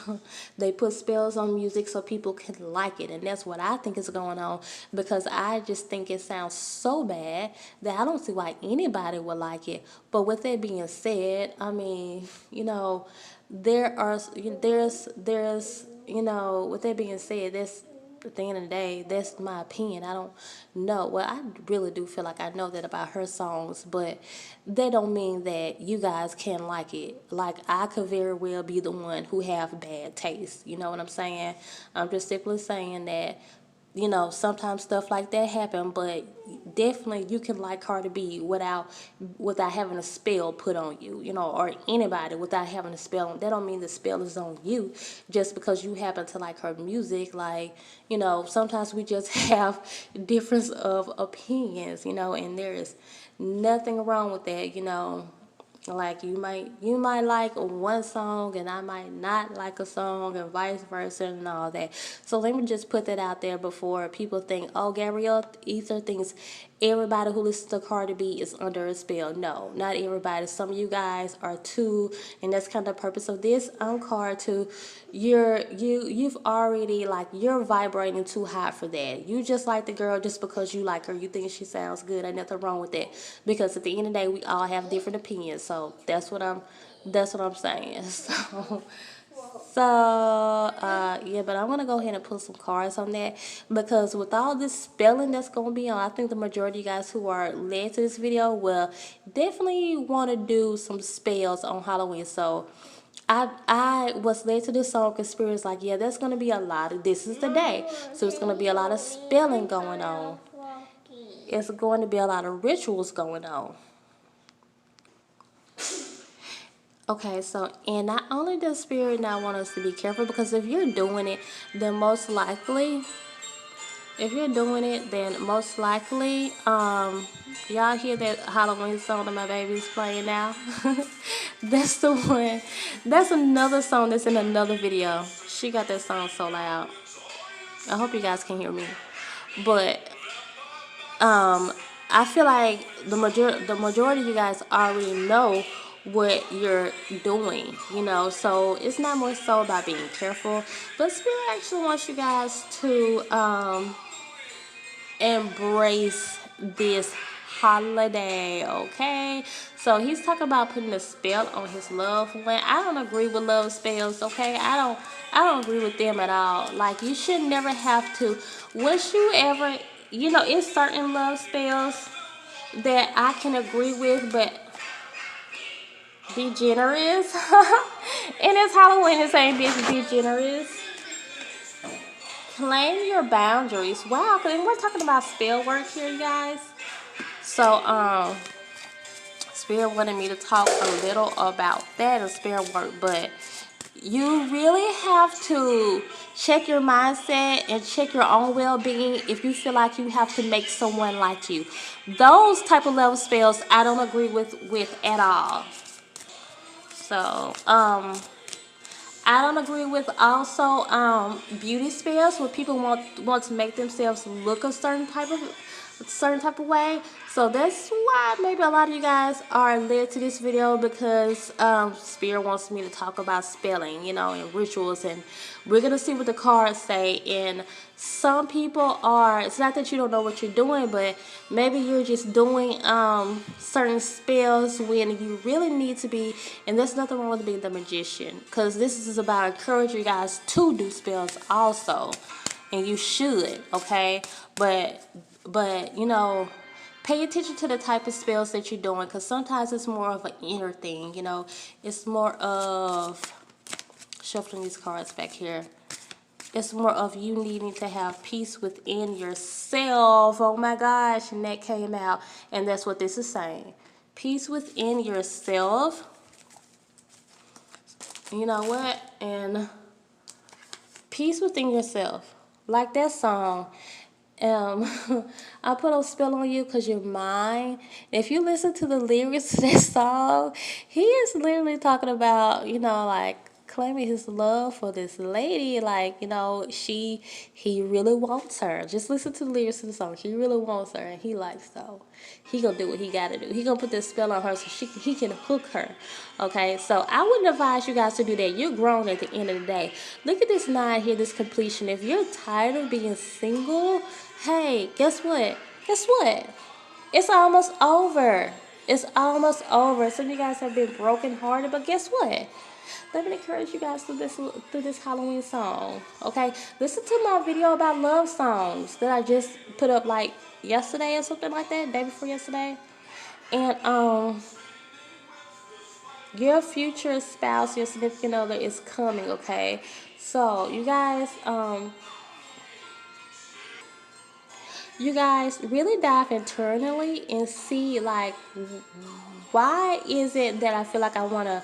they put spells on music so people can like it, and that's what I think is going on, because I just think it sounds so bad that I don't see why anybody would like it. But with that being said, I mean, you know, there's you know, with that being said, that's at the end of the day, that's my opinion. I don't know. Well, I really do feel like I know that about her songs, but that don't mean that you guys can like it. Like, I could very well be the one who have bad taste. You know what I'm saying? I'm just simply saying that, you know, sometimes stuff like that happen, but definitely you can like Cardi B without having a spell put on you, you know, or anybody without having a spell. That don't mean the spell is on you just because you happen to like her music. Like, you know, sometimes we just have difference of opinions, you know, and there is nothing wrong with that, you know. Like you might like one song and I might not like a song, and vice versa and all that. So let me just put that out there before people think, oh, Gabrielle Ether thinks everybody who listens to Cardi B is under a spell. No, not everybody. Some of you guys are too, and that's kind of the purpose of this card too. You've already, like, you're vibrating too high for that. You just like the girl just because you like her. You think she sounds good. Ain't nothing wrong with that. Because at the end of the day, we all have different opinions. So that's what I'm saying. Yeah, but I'm gonna go ahead and put some cards on that, because with all this spelling that's gonna be on, I think the majority of you guys who are led to this video will definitely want to do some spells on Halloween. So I was led to this song experience, like, yeah, there's gonna be a lot of, this is the day, so it's gonna be a lot of spelling going on. It's going to be a lot of rituals going on. Okay, so, and not only does Spirit now want us to be careful, because if you're doing it, then most likely, y'all hear that Halloween song that my baby's playing now? That's the one. That's another song that's in another video. She got that song so loud. I hope you guys can hear me. But I feel like the majority of you guys already know what you're doing, you know, so it's not more so about being careful, but Spirit actually wants you guys to embrace this holiday, okay? So he's talking about putting a spell on his loved one. I don't agree with love spells, okay? I don't agree with them at all. Like, you should never have to, once you ever, you know, it's certain love spells that I can agree with, but be generous. And it's Halloween, it's saying bitch, be generous. Claim your boundaries. Wow, and we're talking about spell work here, you guys. So, Spirit wanted me to talk a little about that and spell work, but you really have to check your mindset and check your own well-being if you feel like you have to make someone like you. Those type of love spells I don't agree with at all. So, I don't agree with also beauty spells where people want to make themselves look a certain type of way. So that's why maybe a lot of you guys are led to this video, because Spirit wants me to talk about spelling, you know, and rituals, and we're gonna see what the cards say. And some people are, it's not that you don't know what you're doing, but maybe you're just doing certain spells when you really need to be. And there's nothing wrong with being the magician, because this is about encouraging you guys to do spells also, and you should, okay? But you know, pay attention to the type of spells that you're doing, because sometimes it's more of an inner thing, you know. It's more of, shuffling these cards back here, it's more of you needing to have peace within yourself. Oh my gosh, and that came out, and that's what this is saying. Peace within yourself. You know what? And peace within yourself. Like that song. I put a spell on you because you're mine. If you listen to the lyrics to that song, he is literally talking about, you know, like claiming his love for this lady. Like, you know, he really wants her. Just listen to the lyrics to the song. He really wants her, and he likes, so he gonna do what he gotta do. He gonna put this spell on her so he can hook her. Okay, so I wouldn't advise you guys to do that. You're grown at the end of the day. Look at this 9 here, this completion. If you're tired of being single, hey, guess what? Guess what? It's almost over. It's almost over. Some of you guys have been brokenhearted, but guess what? Let me encourage you guys through this Halloween song. Okay, listen to my video about love songs that I just put up like yesterday or something like that, day before yesterday. And your future spouse, your significant other is coming. Okay, so you guys really dive internally and see, like, why is it that I feel like I want to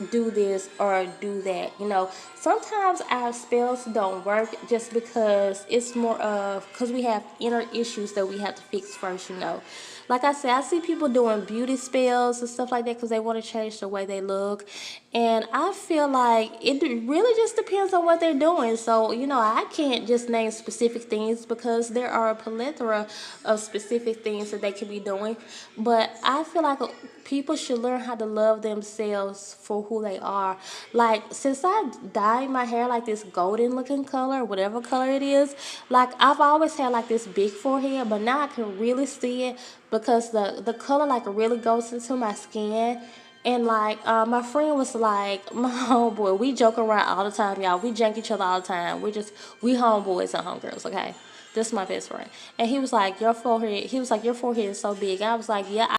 do this or do that. You know, sometimes our spells don't work just because it's more of, because we have inner issues that we have to fix first, you know. Like I said, I see people doing beauty spells and stuff like that because they want to change the way they look. And I feel like it really just depends on what they're doing. So, you know, I can't just name specific things because there are a plethora of specific things that they could be doing. But I feel like people should learn how to love themselves for who they are. Like, since I dyed my hair like this golden looking color, whatever color it is, like, I've always had like this big forehead, but now I can really see it because the color like really goes into my skin. And like my friend was like, my homeboy, we joke around all the time, y'all. We jank each other all the time. We homeboys and homegirls, okay? This is my best friend. And he was like, your forehead is so big. I was like, yeah.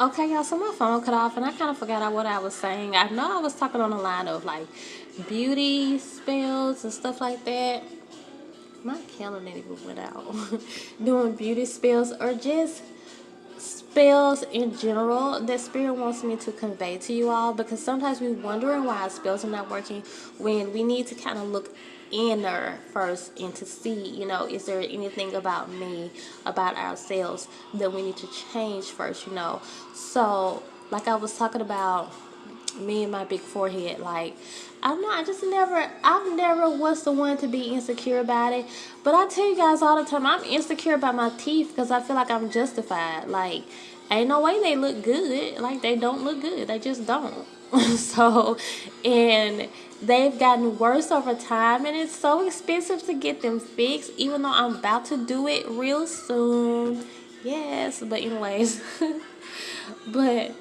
Okay, y'all, so my phone cut off and I kind of forgot what I was saying. I know I was talking on the line of like beauty spells and stuff like that. My calendar even went out. Doing beauty spells or just spells in general that Spirit wants me to convey to you all, because sometimes we're wondering why our spells are not working when we need to kind of look inner first and to see, you know, is there anything about me, about ourselves that we need to change first, you know. So like I was talking about me and my big forehead, like, I don't know, I've never was the one to be insecure about it. But I tell you guys all the time, I'm insecure about my teeth because I feel like I'm justified. Like, ain't no way they look good. Like, they don't look good. They just don't. So, and they've gotten worse over time, and it's so expensive to get them fixed, even though I'm about to do it real soon. Yes, but anyways, but,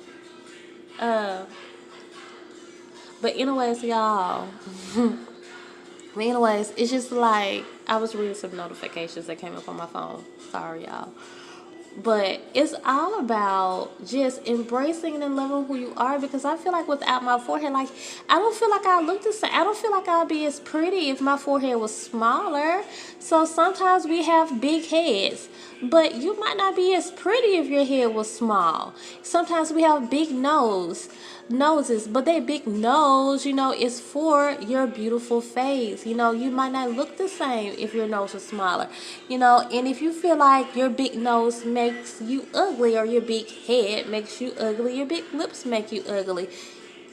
But anyways, y'all. But anyways, it's just like I was reading some notifications that came up on my phone. Sorry, y'all. But it's all about just embracing and loving who you are, because I feel like without my forehead, like, I don't feel like I look the same. I don't feel like I'll be as pretty if my forehead was smaller. So sometimes we have big heads, but you might not be as pretty if your head was small. Sometimes we have big noses, but that big nose, you know, is for your beautiful face. You know, you might not look the same if your nose was smaller, you know. And if you feel like your big nose makes you ugly, or your big head makes you ugly, your big lips make you ugly,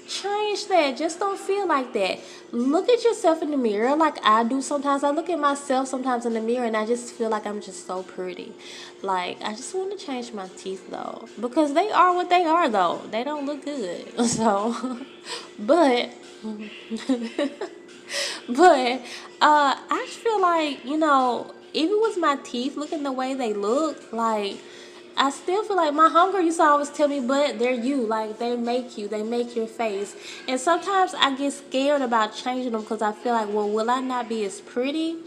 Change that. Just don't feel like that. Look at yourself in the mirror like I do sometimes. I look at myself sometimes in the mirror and I just feel like I'm just so pretty. Like, I just want to change my teeth though. Because they are what they are though. They don't look good. So, but, but, I just feel like, even with my teeth looking the way they look, like, I still feel like my hunger used to always tell me, but they're you. Like, they make your face. And sometimes I get scared about changing them because I feel like, well, will I not be as pretty,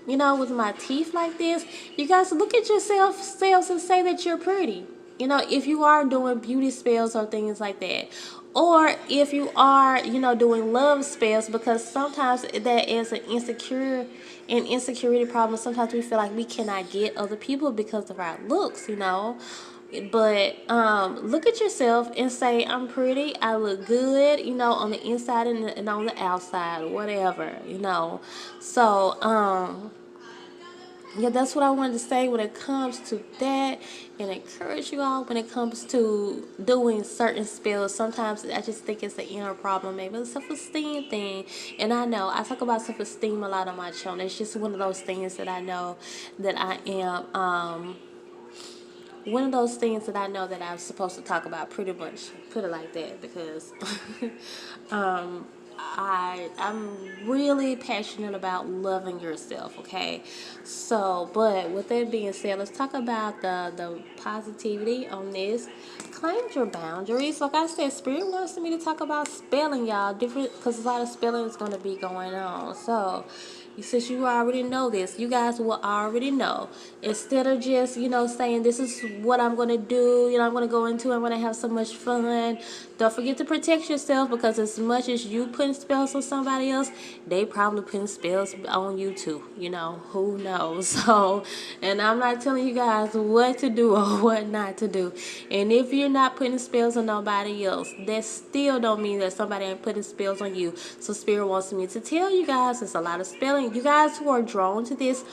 with my teeth like this? You guys look at yourselves and say that you're pretty. If you are doing beauty spells or things like that. Or if you are, doing love spells, because sometimes that is an insecurity problem. Sometimes we feel like we cannot get other people because of our looks. But look at yourself and say, I'm pretty, I look good, on the inside and on the outside, whatever. So, yeah, that's what I wanted to say when it comes to that, and encourage you all when it comes to doing certain spells. Sometimes I just think it's an inner problem, maybe a self-esteem thing. And I know I talk about self-esteem a lot on my channel. It's just one of those things that I know that I am. One of those things that I know that I'm supposed to talk about, pretty much, put it like that, because I'm really passionate about loving yourself, okay? So, but with that being said, let's talk about the positivity on this. Claim your boundaries. Like I said, Spirit wants me to talk about spelling, y'all, different, because a lot of spelling is going to be going on. So, since you already know this, you guys will already know. Instead of just, saying this is what I'm going to do, I'm going to go into it, I'm going to have so much fun. Don't forget to protect yourself, because as much as you putting spells on somebody else, they probably putting spells on you too. Who knows? So, and I'm not telling you guys what to do or what not to do. And if you're not putting spells on nobody else, that still don't mean that somebody ain't putting spells on you. So Spirit wants me to tell you guys, there's a lot of spelling. You guys who are drawn to this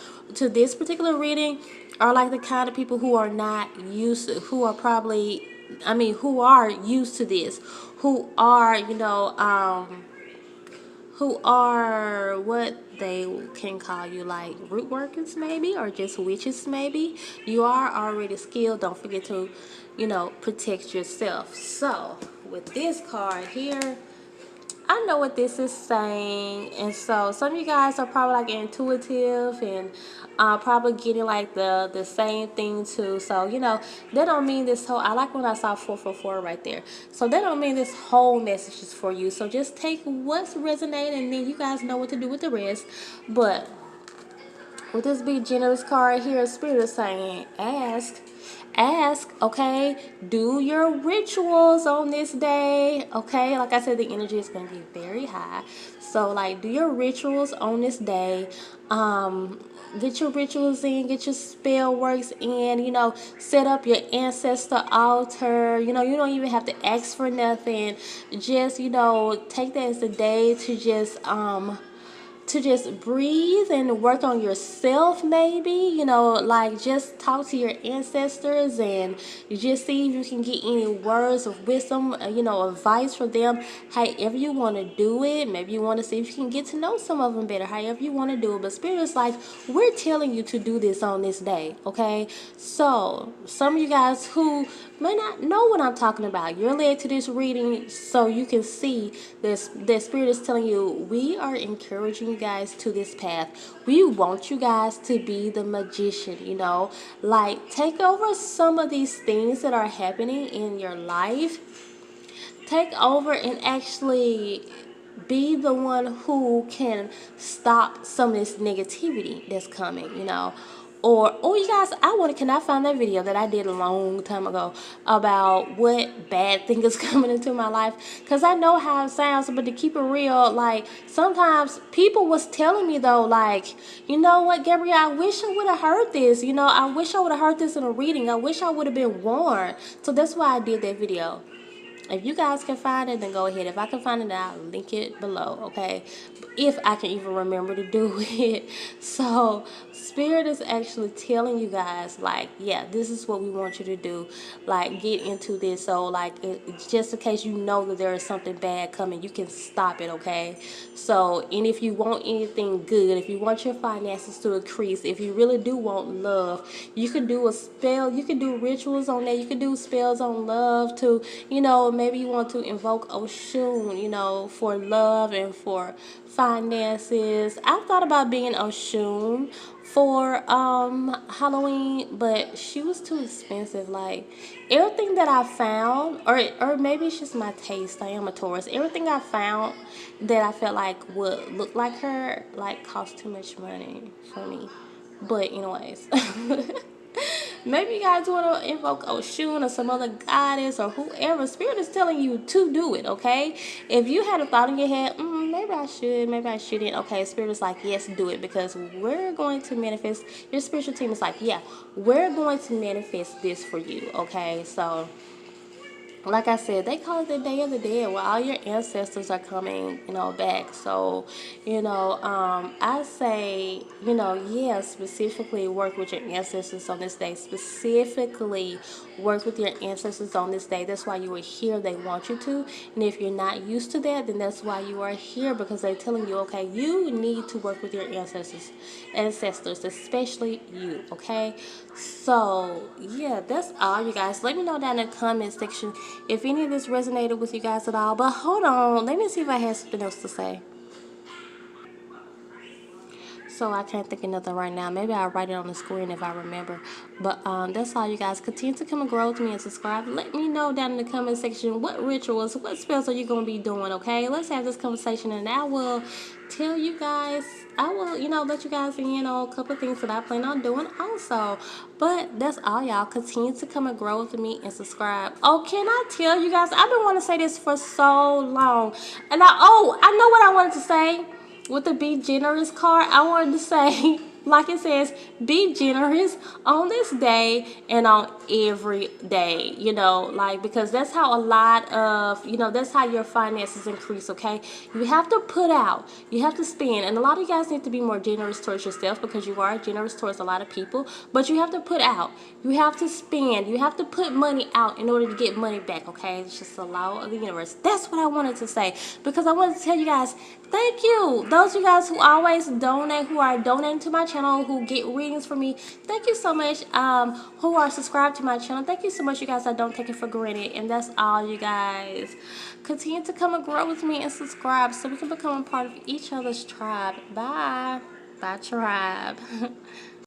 particular reading are like the kind of people who are not used to, who are probably, who are used to this, who are, who are what they can call you, like root workers maybe, or just witches maybe. You are already skilled. Don't forget to, protect yourself. So with this card here, I know what this is saying, and so some of you guys are probably like intuitive and probably getting like the same thing too. So that don't mean this whole. I like when I saw 444 right there. So that don't mean this whole message is for you. So just take what's resonating, and then you guys know what to do with the rest. But with this big generous card here, Spirit is saying, ask, okay? Do your rituals on this day, okay? Like I said, the energy is going to be very high. So, like, do your rituals on this day. Get your rituals in, get your spell works in, set up your ancestor altar. You don't even have to ask for nothing. Just, take that as a day to just breathe and work on yourself, maybe, like just talk to your ancestors and just see if you can get any words of wisdom, advice from them, however you want to do it. Maybe you want to see if you can get to know some of them better, however you want to do it. But Spirit is like, we're telling you to do this on this day, okay? So some of you guys who may not know what I'm talking about, you're led to this reading so you can see this. The Spirit is telling you, we are encouraging you guys to this path. We want you guys to be the magician, like take over some of these things that are happening in your life. Take over and actually be the one who can stop some of this negativity that's coming, Or, oh, you guys, can I find that video that I did a long time ago about what bad thing is coming into my life? Because I know how it sounds, but to keep it real, like, sometimes people was telling me, though, like, you know what, Gabrielle, I wish I would have heard this. I wish I would have heard this in a reading. I wish I would have been warned. So that's why I did that video. If you guys can find it, then go ahead. If I can find it, I'll link it below, okay? If I can even remember to do it. So, Spirit is actually telling you guys, like, yeah, this is what we want you to do. Like, get into this. So, like, just in case you know that there is something bad coming, you can stop it, okay? So, and if you want anything good, if you want your finances to increase, if you really do want love, you can do a spell, you can do rituals on that, you can do spells on love to, you know, maybe you want to invoke Oshun, you know, for love and for finances. I've thought about being Oshun for Halloween, but she was too expensive. Like everything that I found, or maybe it's just my taste. I am a Taurus. Everything I found that I felt like would look like her, like cost too much money for me. But anyways. Maybe you guys want to invoke Oshun or some other goddess or whoever. Spirit is telling you to do it, okay? If you had a thought in your head, maybe I should, maybe I shouldn't, okay, Spirit is like, yes, do it, because we're going to manifest. Your spiritual team is like, yeah, we're going to manifest this for you, okay? So, like I said, they call it the Day of the Dead, where all your ancestors are coming, you know, back. So, you know, I say, you know, yeah, specifically work with your ancestors on this day. Specifically work with your ancestors on this day. That's why you are here. They want you to. And if you're not used to that, then that's why you are here, because they're telling you, okay, you need to work with your ancestors, especially you, okay? So, yeah, that's all, you guys. Let me know down in the comment section if any of this resonated with you guys at all. But hold on, let me see if I have something else to say. So I can't think of nothing right now. Maybe I'll write it on the screen if I remember. But that's all, you guys. Continue to come and grow with me and subscribe. Let me know down in the comment section what rituals, what spells are you going to be doing, okay? Let's have this conversation, and I will tell you guys, I will, you know, let you guys in on a couple of things that I plan on doing also. But that's all, y'all. Continue to come and grow with me and subscribe. Oh, can I tell you guys, I've been wanting to say this for so long. And I know what I wanted to say. With the Be Generous card, I wanted to say, like it says, be generous on this day and on every day, you know, like, because that's how a lot of, you know, that's how your finances increase, okay? You have to put out, you have to spend, and a lot of you guys need to be more generous towards yourself, because you are generous towards a lot of people, but you have to put out, you have to spend, you have to put money out in order to get money back, okay? It's just the law of the universe. That's what I wanted to say, because I wanted to tell you guys, thank you. Those of you guys who always donate, who are donating to my channel, who get readings from me, thank you so much. Who are subscribed to my channel, thank you so much, you guys. I don't take it for granted. And that's all, you guys. Continue to come and grow with me and subscribe so we can become a part of each other's tribe. Bye. Bye, tribe.